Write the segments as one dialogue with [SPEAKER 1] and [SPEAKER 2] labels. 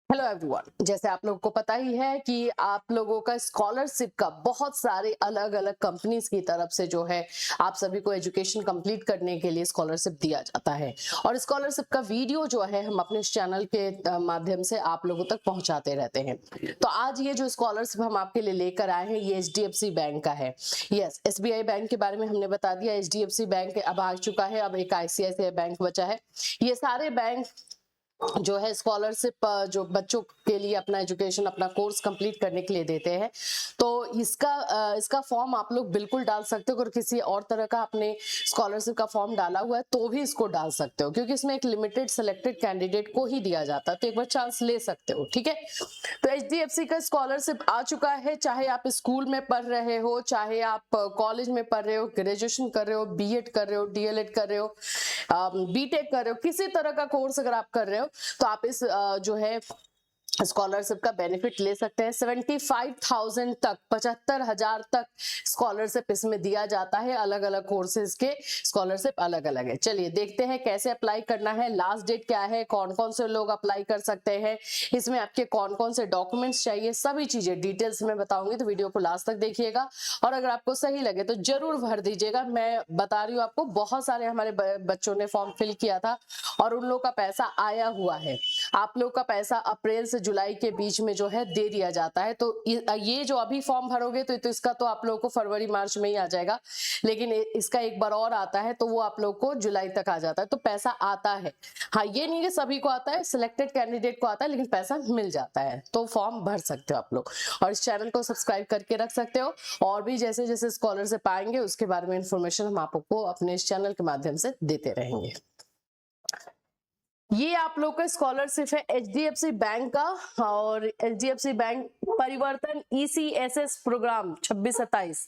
[SPEAKER 1] Hello everyone, जैसे आप लोगों को पता ही है कि आप लोगों का स्कॉलरशिप का बहुत सारे अलग अलग कंपनीज की तरफ से जो है आप सभी को एजुकेशन कंप्लीट करने के लिए स्कॉलरशिप दिया जाता है। और स्कॉलरशिप का वीडियो जो है हम अपने इस चैनल के माध्यम से आप लोगों तक पहुंचाते रहते हैं। तो आज ये जो स्कॉलरशिप हम आपके लिए लेकर आए हैं ये HDFC बैंक का है। यस, SBI बैंक के बारे में हमने बता दिया, HDFC बैंक अब आ चुका है, अब एक ICICI बैंक बचा है। ये सारे बैंक जो है स्कॉलरशिप जो बच्चों के लिए अपना एजुकेशन अपना कोर्स कंप्लीट करने के लिए देते हैं। तो इसका फॉर्म आप लोग बिल्कुल डाल सकते हो। अगर किसी और तरह का आपने स्कॉलरशिप का फॉर्म डाला हुआ है तो भी इसको डाल सकते हो, क्योंकि इसमें एक लिमिटेड सेलेक्टेड कैंडिडेट को ही दिया जाता है, तो एक बार चांस ले सकते हो। ठीक है, तो HDFC का स्कॉलरशिप आ चुका है। चाहे आप स्कूल में पढ़ रहे हो, चाहे आप कॉलेज में पढ़ रहे हो, ग्रेजुएशन कर रहे हो, BEd कर रहे हो, DLEd कर रहे हो, BTech कर रहे हो, किसी तरह का कोर्स अगर आप कर रहे हो तो आप इस जो है स्कॉलरशिप का बेनिफिट ले सकते हैं। 75,000 तक 75,000 तक स्कॉलरशिप इसमें दिया जाता है। अलग अलग कोर्सेज के स्कॉलरशिप अलग अलग है। चलिए देखते हैं कैसे अप्लाई करना है, लास्ट डेट क्या है, कौन कौन से लोग अप्लाई कर सकते हैं, इसमें आपके कौन कौन से डॉक्यूमेंट्स चाहिए, सभी चीजें डिटेल्स में बताऊंगी, तो वीडियो को लास्ट तक देखिएगा। और अगर आपको सही लगे तो जरूर भर दीजिएगा। मैं बता रही हूँ आपको, बहुत सारे हमारे बच्चों ने फॉर्म फिल किया था और उन लोगों का पैसा आया हुआ है। आप लोग का पैसा अप्रैल से जुलाई के बीच में जो है दे दिया जाता है। तो ये जो अभी फॉर्म भरोगे तो इसका तो आप लोगों को फरवरी मार्च में ही आ जाएगा, लेकिन इसका एक बार और आता है तो वो आप लोग को जुलाई तक आ जाता है। तो पैसा आता है, हाँ, ये नहीं कि सभी को आता है, सिलेक्टेड कैंडिडेट को आता है, लेकिन पैसा मिल जाता है। तो फॉर्म भर सकते हो आप लोग और इस चैनल को सब्सक्राइब करके रख सकते हो। और भी जैसे जैसे स्कॉलरशिप आएंगे उसके बारे में इंफॉर्मेशन हम आपको अपने इस चैनल के माध्यम से देते रहेंगे। ये आप लोग का स्कॉलरशिप है HDFC बैंक का, और HDFC बैंक परिवर्तन ECSS प्रोग्राम 26-27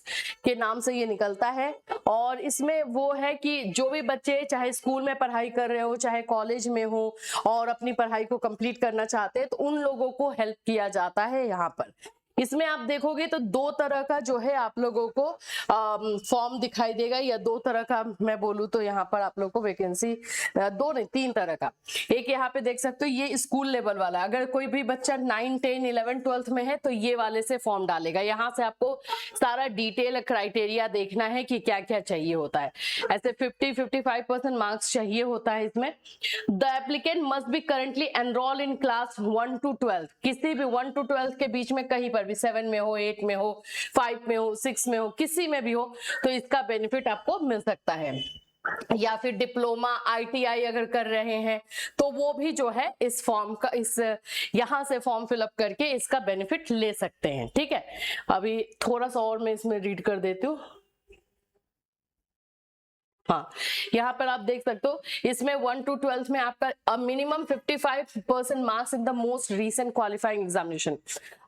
[SPEAKER 1] के नाम से ये निकलता है। और इसमें वो है कि जो भी बच्चे चाहे स्कूल में पढ़ाई कर रहे हो, चाहे कॉलेज में हो, और अपनी पढ़ाई को कंप्लीट करना चाहते हैं, तो उन लोगों को हेल्प किया जाता है यहाँ पर। इसमें आप देखोगे तो दो तरह का जो है आप लोगों को फॉर्म दिखाई देगा, या दो तरह का मैं बोलूं तो यहाँ पर आप लोगों को वैकेंसी दो नहीं तीन तरह का। एक यहाँ पे देख सकते हो, ये स्कूल लेवल वाला, अगर कोई भी बच्चा 9, 10, 11, 12th में है तो ये वाले से फॉर्म डालेगा। यहाँ से आपको सारा डिटेल क्राइटेरिया देखना है कि क्या क्या चाहिए होता है। ऐसे 50-55% मार्क्स चाहिए होता है इसमें। The applicant must be currently enrol in class 1 to 12, किसी भी 1 to 12 के बीच में कहीं पर भी, 7 में हो, 8 में हो, 5 में हो, 6 में हो, किसी में भी हो, तो इसका बेनिफिट आपको मिल सकता है। या फिर डिप्लोमा ITI अगर कर रहे हैं तो वो भी जो है इस फॉर्म का यहाँ से फॉर्म फिलअप करके इसका बेनिफिट ले सकते हैं। ठीक है, अभी थोड़ा सा और मैं इसमें रीड कर देती हूँ। हाँ, यहाँ पर आप देख सकते हो, इसमें 1 to 12 में आपका minimum 55% marks in the most recent qualifying examination.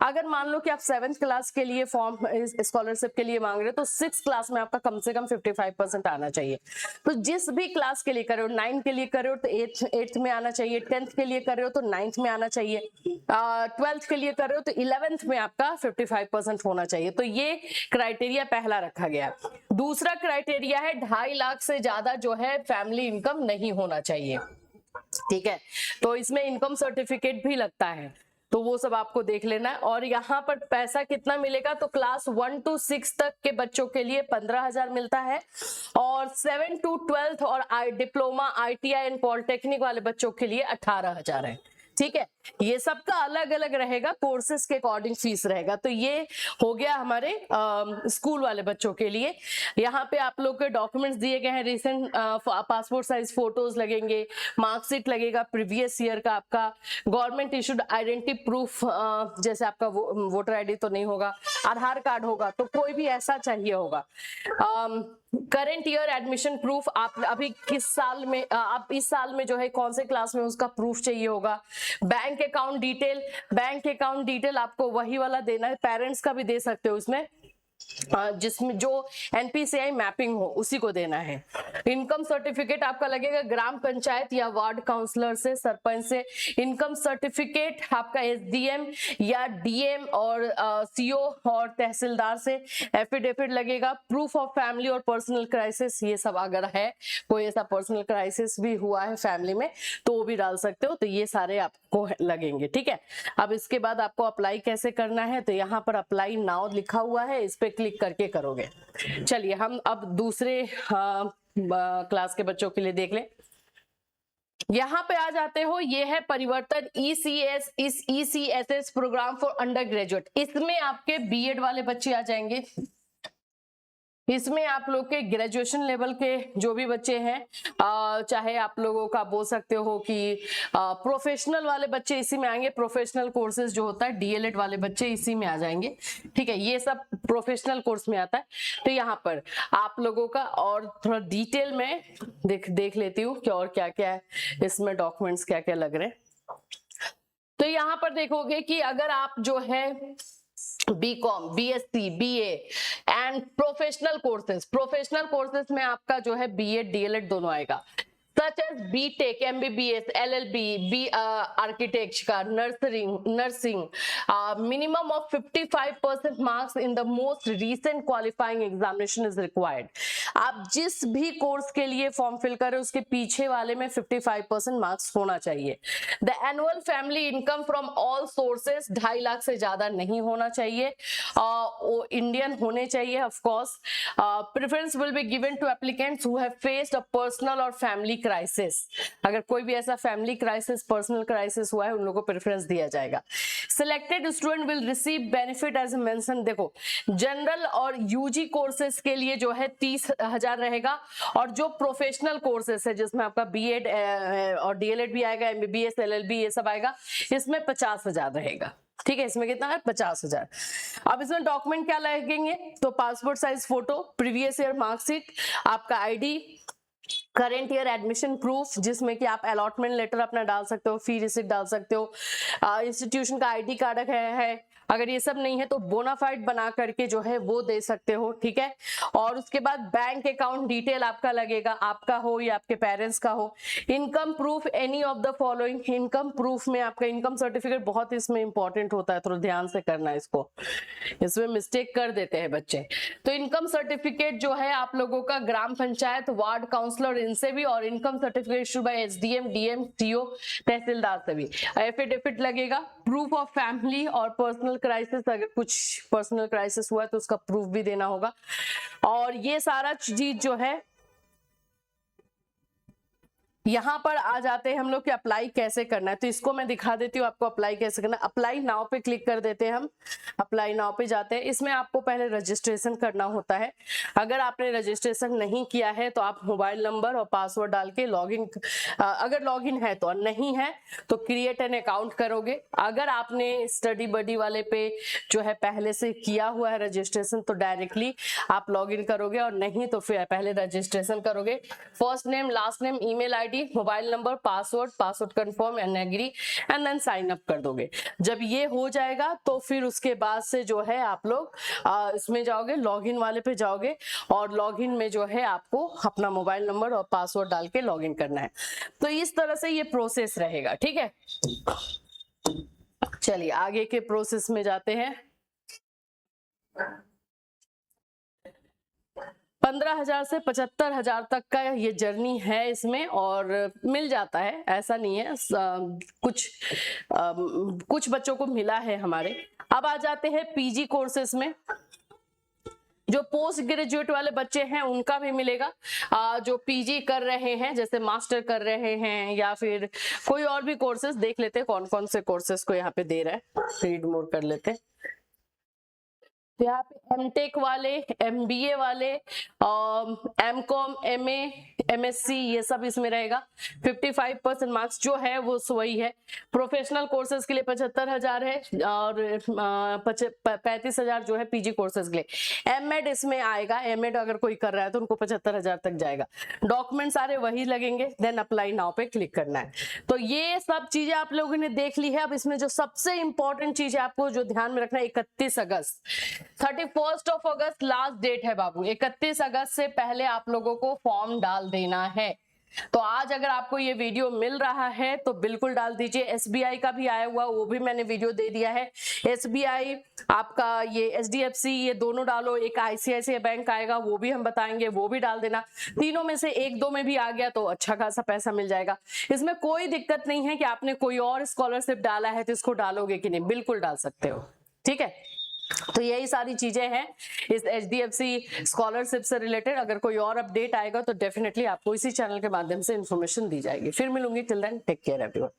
[SPEAKER 1] अगर मान लो कि आप 7th क्लास के लिए फॉर्म स्कॉलरशिप के लिए मांग रहे हो तो 6th क्लास में आपका कम से कम 55% आना चाहिए। तो जिस भी क्लास के लिए कर रहे हो, 9 के लिए कर रहे हो तो 8th में आना चाहिए, 10th के लिए कर रहे हो तो 9th में आना चाहिए, 12th के लिए कर रहे हो तो 11th में आपका 55% होना चाहिए। तो ये क्राइटेरिया पहला रखा गया। दूसरा क्राइटेरिया है 2.5 लाख से ज्यादा जो है फैमिली इनकम नहीं होना चाहिए। ठीक है, तो इसमें इनकम सर्टिफिकेट भी लगता है, तो वो सब आपको देख लेना है। और यहाँ पर पैसा कितना मिलेगा, तो क्लास 1 to 6 तक के बच्चों के लिए 15,000 मिलता है, और 7 to 12 और डिप्लोमा ITI एंड पॉलिटेक्निक वाले बच्चों के लिए 18,000 है। ठीक है, ये सबका अलग अलग रहेगा, कोर्सेज के अकॉर्डिंग फीस रहेगा। तो ये हो गया हमारे स्कूल वाले बच्चों के लिए। यहाँ पे आप लोग के डॉक्यूमेंट्स दिए गए हैं, रिसेंट पासपोर्ट साइज फोटोज लगेंगे, मार्कशीट लगेगा प्रीवियस ईयर का, आपका गवर्नमेंट इशूड आइडेंटिटी प्रूफ, जैसे आपका वोटर ID तो नहीं होगा, आधार कार्ड होगा, तो कोई भी ऐसा चाहिए होगा। करंट ईयर एडमिशन प्रूफ, आप अभी किस साल में, आप इस साल में जो है कौन से क्लास में, उसका प्रूफ चाहिए होगा। Bank account detail, bank account detail आपको वही वाला देना है, पेरेंट्स का भी दे सकते हो उसमें। जिसमें जो एनपीसीआई मैपिंग हो उसी को देना है। इनकम सर्टिफिकेट आपका लगेगा ग्राम पंचायत या वार्ड काउंसलर से, सरपंच से। इनकम सर्टिफिकेट आपका एसडीएम या डीएम और सीओ और तहसीलदार से। एफिडेविट लगेगा। प्रूफ ऑफ फैमिली और पर्सनल क्राइसिस, ये सब अगर है कोई ऐसा पर्सनल क्राइसिस भी हुआ है फैमिली में तो वो भी डाल सकते हो। तो ये सारे आपको लगेंगे, ठीक है। अब इसके बाद आपको अप्लाई कैसे करना है, तो यहाँ पर अप्लाई नाउ लिखा हुआ है, इस पे क्लिक करके करोगे। चलिए हम अब दूसरे क्लास के बच्चों के लिए देख लें। यहाँ पे आ जाते हो, ये है परिवर्तन ECSS program for undergraduate. इसमें आपके बीएड वाले बच्चे आ जाएंगे, इसमें आप लोग के ग्रेजुएशन लेवल के जो भी बच्चे हैं, चाहे आप लोगों का बोल सकते हो कि प्रोफेशनल वाले बच्चे इसी में आएंगे। प्रोफेशनल कोर्सेज जो होता है डीएलएड वाले बच्चे इसी में आ जाएंगे, ठीक है। ये सब प्रोफेशनल कोर्स में आता है। तो यहाँ पर आप लोगों का और थोड़ा डिटेल में देख लेती हूँ कि और क्या क्या है इसमें, डॉक्यूमेंट्स क्या क्या लग रहे हैं। तो यहाँ पर देखोगे कि अगर आप जो है B Com, B Sc, BA and professional courses में आपका जो है बीएड डीएलएड दोनों आएगा। such as BTech, MBBS, LLB, architecture का, nursing, minimum of 55% marks in the most recent qualifying examination is required। आप जिस भी कोर्स के लिए फॉर्म फिल कर रहे हो उसके पीछे वाले में 55% मार्क्स होना चाहिए। The annual family income from all sources 2.5 lakh से ज्यादा नहीं होना चाहिए, इंडियन होने चाहिए of course. Preference will be given to applicants who have faced a personal और फैमिली क्राइसिस। अगर कोई भी ऐसा फैमिली क्राइसिस, पर्सनल क्राइसिस हुआ है, उन लोगों को प्रेफरेंस दिया जाएगा। Selected student will receive benefit as mention. देखो जनरल और यूजी कोर्सेज के लिए जो है 30,000 रहेगा, और जो प्रोफेशनल कोर्सेज है जिसमें आपका बीएड और डीएलएड भी आएगा, एमबीबीएस, एलएलबी ये सब आएगा, इसमें 50,000 रहेगा, ठीक है। इसमें कितना है? 50,000। अब इसमें डॉक्यूमेंट क्या लगेंगे, तो passport size photo, previous year marksheet, आपका ID, current year admission proof जिसमें कि आप अलॉटमेंट लेटर अपना डाल सकते हो, फी रिसिप्ट डाल सकते हो, इंस्टीट्यूशन का आईडी कार्ड है। अगर ये सब नहीं है तो बोनाफाइड बना करके जो है वो दे सकते हो, ठीक है। और उसके बाद बैंक अकाउंट डिटेल आपका लगेगा, आपका हो या आपके पेरेंट्स का हो। Income proof any of the following. Income proof में आपका इनकम सर्टिफिकेट बहुत इसमें इंपॉर्टेंट होता है, थोड़ा ध्यान से करना है इसको, इसमें मिस्टेक कर देते हैं बच्चे। तो इनकम सर्टिफिकेट जो है आप लोगों का ग्राम पंचायत, वार्ड काउंसलर इनसे भी, और income certificate issued by SDM, DM, CO, tehsildar से भी। एफिडेविट लगेगा। प्रूफ ऑफ फैमिली और पर्सनल क्राइसिस, अगर कुछ पर्सनल क्राइसिस हुआ है तो उसका प्रूफ भी देना होगा। और ये सारा चीज जो है यहाँ पर आ जाते हैं हम लोग कि अप्लाई कैसे करना है। तो इसको मैं दिखा देती हूँ आपको अप्लाई कैसे करना है। अप्लाई नाउ पे क्लिक कर देते हैं हम, अप्लाई नाउ पे जाते हैं। इसमें आपको पहले रजिस्ट्रेशन करना होता है। अगर आपने रजिस्ट्रेशन नहीं किया है तो आप मोबाइल नंबर और पासवर्ड डाल के लॉगिन, अगर लॉगिन है तो, नहीं है तो क्रिएट एन अकाउंट करोगे। अगर आपने स्टडी बडी वाले पे जो है पहले से किया हुआ है रजिस्ट्रेशन तो डायरेक्टली आप लॉगिन करोगे, और नहीं तो फिर पहले रजिस्ट्रेशन करोगे। First name, last name, email ID, mobile number, password confirm and agree and then sign up कर दोगे। जब ये हो जाएगा तो फिर उसके बाद से जो है आप लोग इसमें जाओगे, लॉगिन वाले पे जाओगे, और लॉगिन में जो है आपको अपना मोबाइल नंबर और पासवर्ड डाल के लॉगिन करना है। तो इस तरह से ये प्रोसेस रहेगा, ठीक है। चलिए आगे के प्रोसेस में जाते हैं। 15,000 से 75,000 तक का ये जर्नी है इसमें, और मिल जाता है, ऐसा नहीं है। कुछ बच्चों को मिला है हमारे। अब आ जाते हैं पीजी कोर्सेस में। जो पोस्ट ग्रेजुएट वाले बच्चे हैं उनका भी मिलेगा। जो पीजी कर रहे हैं, जैसे मास्टर कर रहे हैं या फिर कोई और भी कोर्सेस, देख लेते हैं कौन कौन से कोर्सेस को यहाँ पे दे रहा है। रीड मोर कर लेते हैं। यहाँ पे एमटेक वाले, एमबीए वाले, एमकॉम, एमए, एमएससी, ये सब इसमें रहेगा। 55% मार्क्स जो है वो वही है। प्रोफेशनल कोर्सेज के लिए 75,000 है, और 35,000 जो है पीजी कोर्सेज के लिए। एमएड इसमें आएगा, एमएड अगर कोई कर रहा है तो उनको 75,000 तक जाएगा। डॉक्यूमेंट सारे वही लगेंगे, देन अप्लाई नाउ पे क्लिक करना है। तो ये सब चीजें आप लोगों ने देख ली है। अब इसमें जो सबसे इंपॉर्टेंट चीज है आपको जो ध्यान में रखना है, 31 अगस्त 31 अगस्त लास्ट डेट है बाबू। 31 अगस्त से पहले आप लोगों को फॉर्म डाल देना है। तो आज अगर आपको ये वीडियो मिल रहा है तो बिल्कुल डाल दीजिए। एसबीआई का भी आया हुआ, वो भी मैंने वीडियो दे दिया है। एसबीआई, आपका ये एचडीएफसी, ये दोनों डालो। एक आईसीआईसीआई बैंक आएगा, वो भी हम बताएंगे, वो भी डाल देना। तीनों में से एक दो में भी आ गया तो अच्छा खासा पैसा मिल जाएगा। इसमें कोई दिक्कत नहीं है कि आपने कोई और स्कॉलरशिप डाला है तो इसको डालोगे कि नहीं, बिल्कुल डाल सकते हो। ठीक है, तो यही सारी चीजें हैं इस एचडीएफसी स्कॉलरशिप से रिलेटेड। अगर कोई और अपडेट आएगा तो डेफिनेटली आपको इसी चैनल के माध्यम से इंफॉर्मेशन दी जाएगी। फिर मिलूंगी, till then take care everyone.